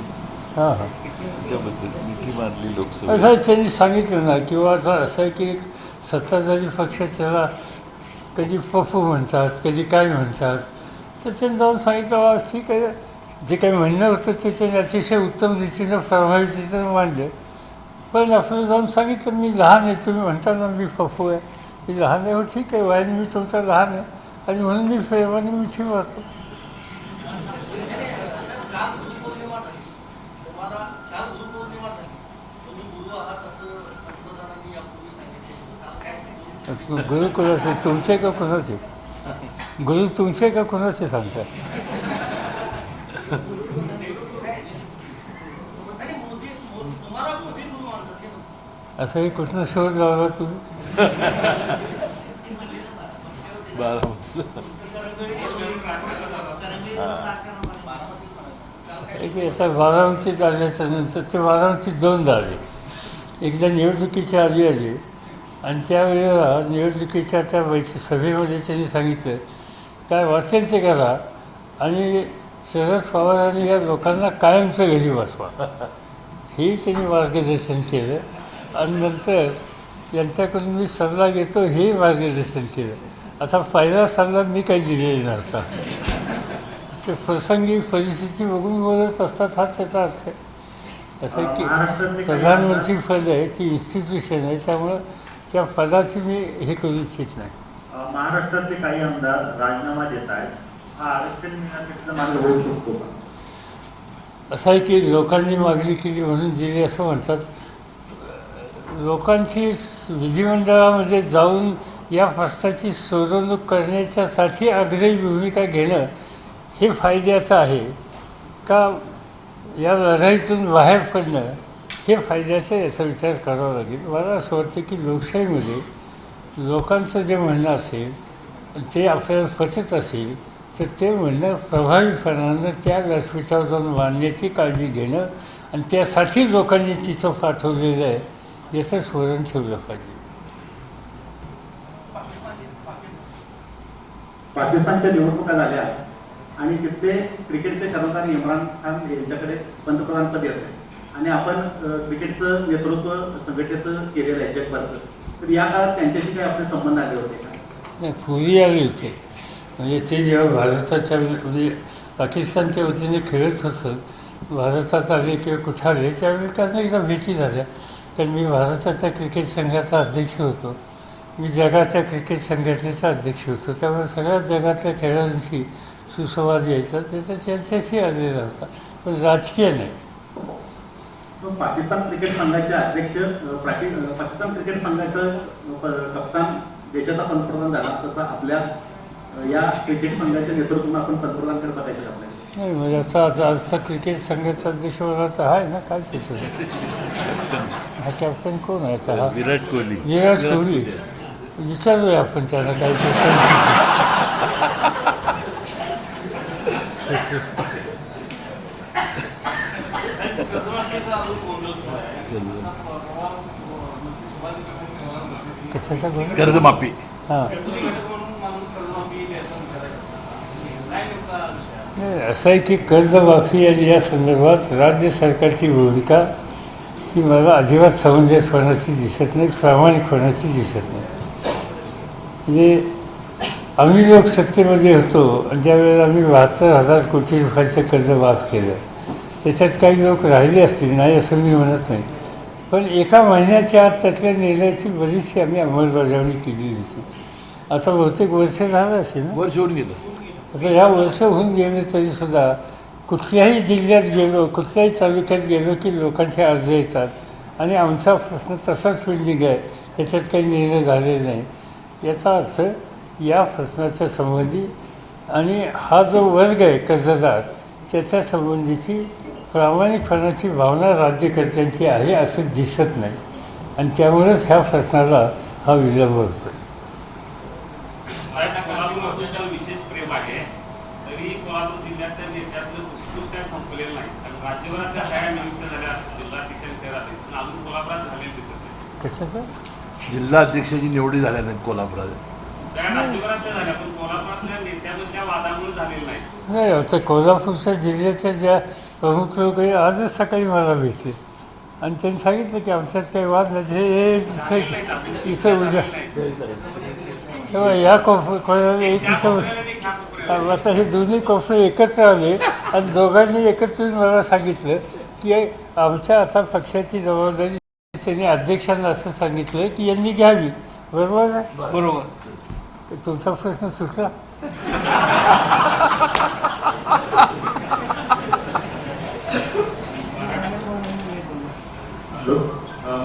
हां हां, त्याच्याबद्दल मिठी मारली लोकसभा. असं त्यांनी सांगितलं ना, किंवा आता असं आहे की सत्ताधारी पक्ष त्याला कधी पप्पू म्हणतात, कधी काय म्हणतात, तर त्यांनी जाऊन सांगितलं वा ठीक आहे, जे काही म्हणणं होतं ते त्यांनी अतिशय उत्तम रीतीनं प्रभावितीनं मांडलं. पण आपलं जाऊन सांगितलं मी लहान आहे, तुम्ही म्हणता ना मी पप्पू आहे, मी लहान आहे. हो ठीक आहे, वयाने मी तुमचा लहान आहे आणि म्हणून मी प्रेमाने मिठी मारतो. काल गुरुपौर्णिमा झाली, तुम्हाला काल गुरुपौर्णिमा झाली, तुम्ही गुरु आहात असं पंतप्रधानांनी यापूर्वी सांगितले. काल काय गुरु कोणाचे, तुमचे का कोणाचे? गुरु तुमचे का कोणाचे सांगता? आणि मोदी तुम्हाला मोदी गुरु मानतात हे म्हणतात. असंही कुठनं शोध लावला तुम्ही? याचा बारामतीत आल्याच्या नंतर ते बारामतीत दोनदा आले. एकदा निवडणुकीच्या आधी आले आणि त्यावेळेला निवडणुकीच्या त्या सभेमध्ये त्यांनी सांगितलं काय वाटेल ते करा आणि शरद पवारांनी या लोकांना कायमचं घरी बसवा, हे त्यांनी मार्गदर्शन केलं. आणि नंतर यांच्याकडून मी सल्ला घेतो हे मार्गदर्शन केलं. आता पहिला सल्ला मी काही दिलेला नव्हता. ते प्रसंगी परिस्थिती बघून बोलत असतात, हा त्याचा अर्थ आहे. असं की प्रधानमंत्री पद आहे, ती इन्स्टिट्यूशन आहे, त्यामुळं त्या पदाची मी हे करू इच्छित नाही. महाराष्ट्रातले काही आमदार राजीनामा देत आहेत, हा आरक्षण मिळण्यासाठी मार्ग होऊ शकतो का? असं आहे की लोकांनी मागणी केली म्हणून दिली असं म्हणतात. लोकांची विधिमंडळामध्ये जाऊन या प्रश्नाची सोडवणूक करण्याच्यासाठी आग्रही भूमिका घेणं हे फायद्याचं आहे का या लढाईतून बाहेर पडणं हे फायद्याचं, याचा विचार करावा लागेल. मला असं वाटतं की लोकशाहीमध्ये लोकांचं जे म्हणणं असेल ते आपल्याला पचत असेल तर ते म्हणणं प्रभावीपणानं त्या व्यासपीठावर जाऊन मांडण्याची काळजी घेणं आणि त्यासाठी लोकांनी तिथं पाठवलेलं आहे याचं स्मरण ठेवलं पाहिजे. पाकिस्तानच्या निवडणुका झाल्या आणि तिथले क्रिकेटचे कर्णधार इम्रान खान यांच्याकडे पंतप्रधानपद येत आहे आणि आपण क्रिकेटचं नेतृत्व संघटनेचं केलेलं आहे जगभरचं, तर या काळात त्यांच्याशी काही आपले संबंध आले होते का? नाही, पूर्वी आले होते. म्हणजे ते जेव्हा भारताच्या म्हणजे पाकिस्तानच्या वतीने खेळत होतं, भारतात आले किंवा कुठं आले त्यावेळी त्यांना एकदा भेटी झाल्या. तर मी भारताच्या क्रिकेट संघाचा अध्यक्ष होतो, मी जगाच्या क्रिकेट संघटनेचा अध्यक्ष होतो, त्यामुळे सगळ्या जगातल्या खेळाडूंशी सुसंवाद यायचा, त्याचा त्यांच्याशी आलेला होता, पण राजकीय नाही. पाकिस्तान क्रिकेट संघाचे अध्यक्ष पाकिस्तान क्रिकेट संघाचं कप्तान देशाचा पंतप्रधान झाला, तसा आपल्या या क्रिकेट संघाच्या नेतृत्वाने आपण पंतप्रधान करत बघायचं आपल्याला. नाही म्हणजे आता आजचा क्रिकेट संघाचा अध्यक्ष मला तर आहे ना, काय त्याचं हा कॅप्टन कोण आहे आता? हा विराट कोहली. विराट कोहली. विचारूया आपण त्यांना काय कशाचा गोंधळ? कर्जमाफी. हां नाही, असं आहे की कर्जमाफी आणि या संदर्भात राज्य सरकारची भूमिका ही मला अजिबात समंजसपणाची दिसत नाही, प्रामाणिकपणाची दिसत नाही. म्हणजे आम्ही लोक सत्तेमध्ये होतो आणि ज्यावेळेला आम्ही 72,000 कोटी रुपयाचं कर्ज माफ केलं, त्याच्यात काही लोक राहिले असतील, नाही असं मी म्हणत नाही, पण एका महिन्याच्या आत त्यातल्या निर्णयाची बरीचशी आम्ही अंमलबजावणी केली होती. आता बहुतेक वर्ष झालं असेल ना, वर्ष होऊन गेलं. आता या वर्ष होऊन गेले तरीसुद्धा कुठल्याही जिल्ह्यात गेलो, कुठल्याही तालुक्यात गेलो की लोकांचे अर्ज येतात आणि आमचा प्रश्न तसाच पेंडिंग आहे, ह्याच्यात काही निर्णय झालेला नाही. याचा अर्थ या प्रश्नाच्या संबंधी आणि हा जो वर्ग आहे कर्जदार त्याच्या संबंधीची प्रामाणिकपणाची भावना राज्यकर्त्यांची आहे असं दिसत नाही आणि त्यामुळेच ह्या प्रश्नाला हा विलंब होतो. विशेष प्रेम आहे तरी कोल्हापूर जिल्ह्यातल्या नेत्यातलं कुसकुस काय संपलेलं नाही, कारण राज्यभरातल्या हया नियुक्त झाल्या जिल्हाध्यक्ष शहरात पण अजून कोल्हापुरात झालेलं दिसत नाही. कशाचं? जिल्हाध्यक्षाची निवडी झाल्या नाहीत कोल्हापुरात. सगळ्या राज्यभरातल्या झाल्या पण कोल्हापुरातल्या नेत्यामधल्या वादामुळे झालेलं नाही. नाही, आता कोल्हापूरच्या जिल्ह्याच्या ज्या प्रमुख लोक आहे आजच सकाळी मला भेटले आणि त्यांनी सांगितलं की आमच्यात काही वाद नाही, हे इथं उद्या तेव्हा या कॉन्फरन्स एक इथं आता हे दोन्ही कॉन्फरन्स एकत्र आले आणि दोघांनी एकत्र मला सांगितलं की आमच्या आता पक्षाची जबाबदारी त्यांनी अध्यक्षांना असं सांगितलं की यांनी घ्यावी. बरोबर आहे? बरोबर. तुमचा प्रश्न सुटला.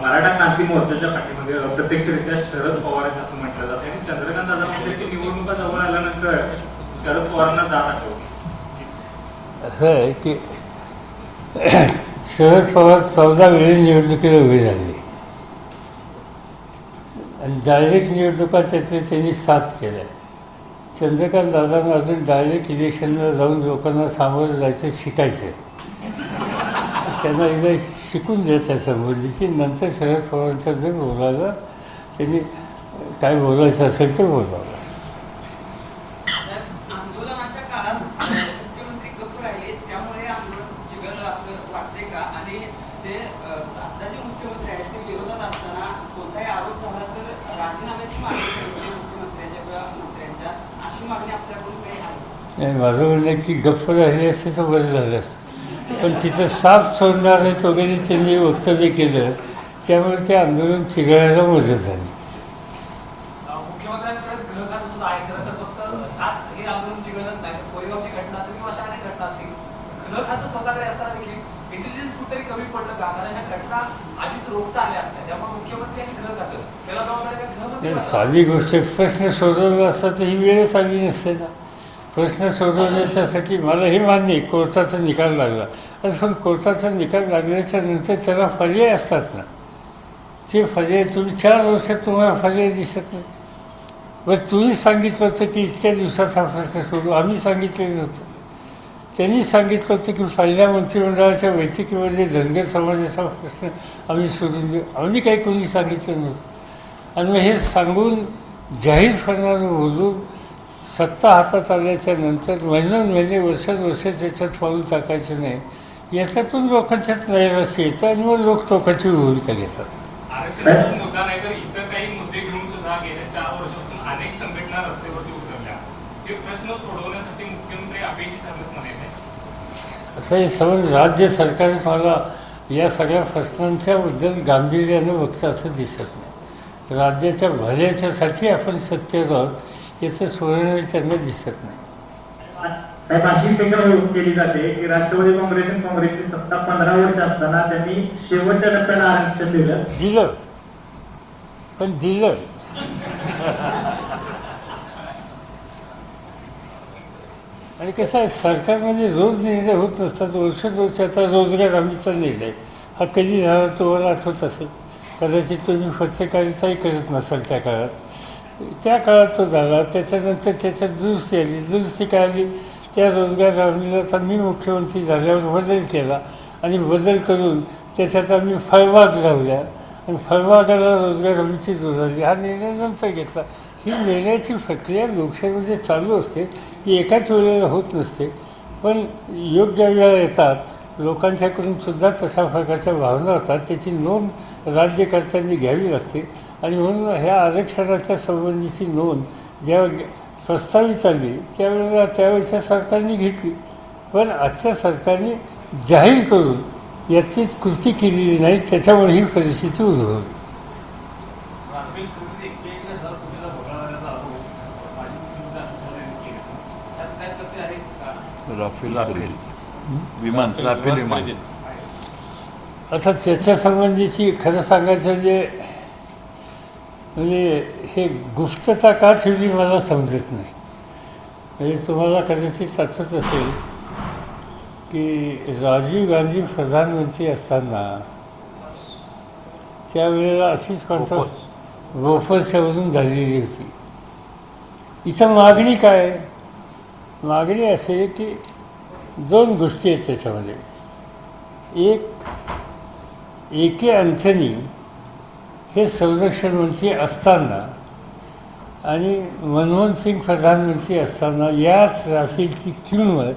मराठा क्रांती मोर्चाच्या पाठीमागे अप्रत्यक्षरित्या शरद पवार आहेत असं म्हटलं जातं आणि चंद्रकांत दादा म्हणते की निवडणुका जवळ आल्यानंतर शरद पवारांना जात आठवलं. असं आहे की शरद पवार 14 वेळी निवडणुकीला उभे झाले आणि डायरेक्ट निवडणुका त्यातले त्यांनी 7 केल्या. चंद्रकांत दादांना अजून डायरेक्ट इलेक्शनला जाऊन लोकांना सामोरं जायचं शिकायचं, त्यांना एकदा शिकून द्या त्या संबंधीची, नंतर शरद पवारांच्याबद्दल बोलायला त्यांनी काय बोलायचं असेल ते बोलावं. आंदोलनाच्या काळात मुख्यमंत्री गप्प राहिले त्यामुळे आंदोलन चिघळलं असं वाटते का? आणि ते आता जे मुख्यमंत्री आहेत ते विरोधात असताना कोणताही आरोप झाला तर राजीनाम्याची मागणी करते मुख्यमंत्र्यांच्या किंवा मंत्र्यांच्या, आणि माझं म्हणणं आहे की गप्प राहिले असते तर बरं झालं असतं, पण तिथं साफ सोडणार आहेत वगैरे त्यांनी वक्तव्य केलं, त्यामुळे ते आंदोलन चिघळायला मदत झाली. मुख्यमंत्र्यांकडेच गृह खातं सुद्धा आहे. खरं तर फक्त आज हे आंदोलन चिघळलंच नाही, तर कोरेगावची घटना असेल किंवा अशा अनेक घटना असतील, गृह खातं स्वतःकडे असताना देखील इंटेलिजन्स कुठेतरी कमी पडलं का? कारण ह्या घटना आधीच रोखता आल्या असत्या, त्यामुळे मुख्यमंत्री आणि गृह खातं त्याला जबाबदारी काय गृहमंत्री? साधी गोष्ट आहे, प्रश्न सोडवला असता तर ही वेळच आली नसते ना. प्रश्न सोडवण्याच्यासाठी मला हे मान्य आहे कोर्टाचा निकाल लागला, पण कोर्टाचा निकाल लागल्याच्या नंतर त्याला पर्याय असतात ना. ते पर्याय तुम्ही 4 वर्षात तुम्हाला पर्याय दिसत नाही. बरं तुम्ही सांगितलं होतं की इतक्या दिवसाचा प्रश्न सोडू, आम्ही सांगितलेलं नव्हतं. त्यांनी सांगितलं होतं की पहिल्या मंत्रिमंडळाच्या बैठकीमध्ये धनगर समाजाचा प्रश्न आम्ही सोडून देऊ, आम्ही काही कोणी सांगितलं नव्हतं. आणि मग हे सांगून जाहीरपणानं बोलून सत्ता हातात आल्याच्या नंतर महिने वर्षानुवर्ष त्याच्यात पाऊल टाकायचं नाही, याच्यातून लोकांच्यात नैराश्य येतं आणि मग लोक टोकाची भूमिका घेतात. आरक्षणाचा मुद्दा नाही तर इतर काही मुद्दे घेऊन सुद्धा गेल्या 4 वर्षापासून अनेक संघटना रस्त्यावरती उतरल्या. हे प्रश्न सोडवण्यासाठी मुख्यमंत्री अपयशी ठरलेच म्हणायचे. असं हे समज राज्य सरकारच मला या सगळ्या प्रश्नांच्याबद्दल गांभीर्यानं बघतं असं दिसत नाही. राज्याच्या भल्याच्यासाठी आपण सत्तेवर आहोत याचं स्वर्ण त्यांना दिसत नाही. साहेब, अशी टीका केली जाते की राष्ट्रवादी काँग्रेस आणि काँग्रेसची सत्ता 15 वर्ष असताना त्यांनी शेवटच्या टप्प्याला आरक्षण दिलं. पण दिलं आणि कसं आहे, सरकारमध्ये रोज निर्णय होत नसतात. वर्षाचा रोजगार हमीचा निर्णय हा कधी झाला तुम्हाला आठवत असेल, कदाचित तुम्ही पत्रकारिताही करत नसाल त्या काळात. त्या काळात तो झाला, त्याच्यानंतर त्याच्यात दुरुस्ती काय आली, त्या रोजगार हमीला तर मी मुख्यमंत्री झाल्यावर बदल केला आणि बदल करून त्याच्यात आम्ही फळबाग लावल्या आणि फळबागाला रोजगार हमीची जोडली. हा निर्णय नंतर घेतला. ही निर्णयाची प्रक्रिया लोकशाहीमध्ये चालू असते, ती एकाच वेळेला होत नसते, पण योग्य वेळा येतात. लोकांच्याकडून सुद्धा तशा प्रकारच्या भावना होतात, त्याची नोंद राज्यकर्त्यांनी घ्यावी लागते. आणि म्हणून ह्या आरक्षणाच्या संबंधीची नोंद जेव्हा प्रस्तावित आली त्यावेळेच्या सरकारने घेतली, पण आजच्या सरकारने जाहीर करून याची कृती केलेली नाही, त्याच्यामुळे ही परिस्थिती उद्भवली. राफेल विमान. आता त्याच्या संबंधीची खरं सांगायचं म्हणजे हे गुप्तता का ठेवली मला समजत नाही. म्हणजे तुम्हाला कदाचित आठवत असेल की राजीव गांधी प्रधानमंत्री असताना त्यावेळेला अशीच कॉन्ट्रॅक्ट बोफोर्सवरून झालेली होती. इथं मागणी काय, मागणी अशी आहे की 2 गोष्टी आहेत त्याच्यामध्ये. ए के अँथनी हे संरक्षण मंत्री असताना आणि मनमोहन सिंग प्रधानमंत्री असताना याच राफेलची किंमत,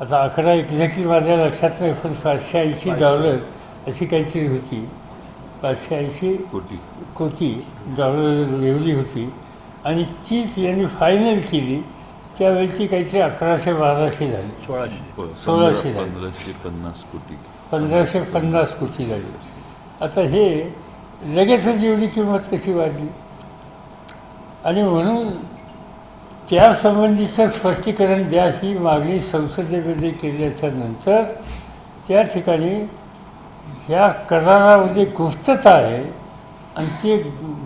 आता आकडा एक्झॅक्टली माझ्या लक्षात नाही, पण $580 अशी काहीतरी होती. 580 कोटी डॉलर एवढी होती आणि तीच यांनी फायनल केली. त्यावेळची काहीतरी 1100-1200 झाली, 1600 झाली, 1550 कोटी झाली. आता हे लगेचच एवढी किंमत कशी वाढली? आणि म्हणून त्या संबंधीचं स्पष्टीकरण द्या ही मागणी संसदेमध्ये केल्याच्या नंतर त्या ठिकाणी ह्या करारामध्ये गुप्तता आहे आणि ती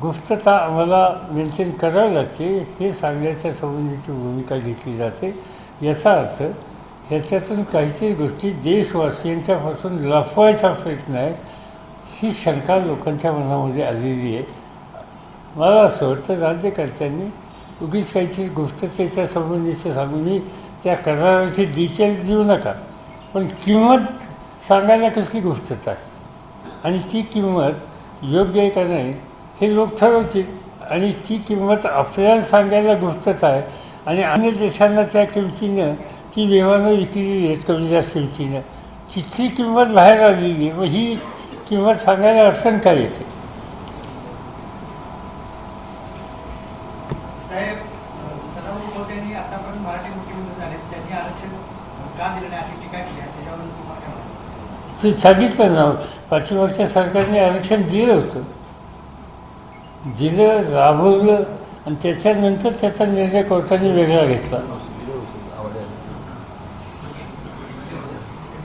गुप्तता आम्हाला मेंटेन करावी लागते हे सांगण्याच्या संबंधीची भूमिका घेतली जाते. याचा अर्थ ह्याच्यातून काहीतरी गोष्टी देशवासियांच्यापासून लपवायचा प्रयत्न आहे, ही शंका लोकांच्या मनामध्ये आलेली आहे. मला असं वाटतं राज्यकर्त्यांनी उगीच काहीतरी गुप्ततेच्या संबंधीचं सांगून मी त्या कराराची डिटेल देऊ नका, पण किंमत सांगायला कसली गुप्तता आहे आणि ती किंमत योग्य आहे का नाही हे लोक ठरवतील. आणि ती किंमत आपल्याला सांगायला गुप्तता आहे आणि अन्य देशांना त्या किमतीनं ती विमानं विकलेली आहेत कमी जास्त किमतीनं, तिथली किंमत बाहेर आलेली आहे. मग ही किंमत सांगायला अडचण काय येते? साहेब, सदाभाऊ खोत यांनी आतापर्यंत मराठी मुख्यमंत्री झाले टीका केली आहे त्याच्यावर तुम्हाला काय वाटतं? ते सांगितलं ना, पाठीमागच्या सरकारने आरक्षण दिलं होतं, दिलं, राबवलं आणि त्याच्यानंतर त्याचा निर्णय कोर्टाने वेगळा घेतला.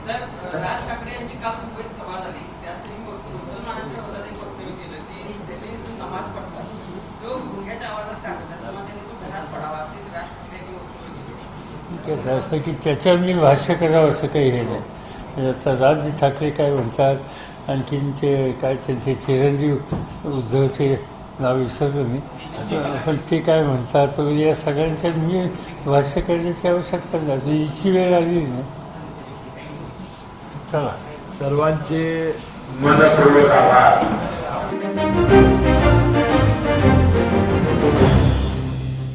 सर, राज ठाकरे यांची काल मुंबईत सभा झाली. त्यात त्यांनी मुसलमानांच्या विरोधात एक वक्तव्य केलं की त्यांनी जो नमाज पडतात तो गुंग्याच्या आवाजात टाकतात तेव्हा त्यांनी तो घरात पडावा असे राज ठाकरे यांनी वक्तव्य केलं. त्याचं असं की त्याच्यावर मी भाष्य करावं असं काही हे नाही. आता राज ठाकरे काय म्हणतात, आणखीन ते काय त्यांचे चिरंजीव उद्धवचे नाव विसरलो मी, पण ते काय म्हणतात वगैरे या सगळ्यांच्या मी भाष्य करण्याची आवश्यकता नाही, इतकी वेळ आली नाही. चला, सर्वांचे मनपूर्वक आभार.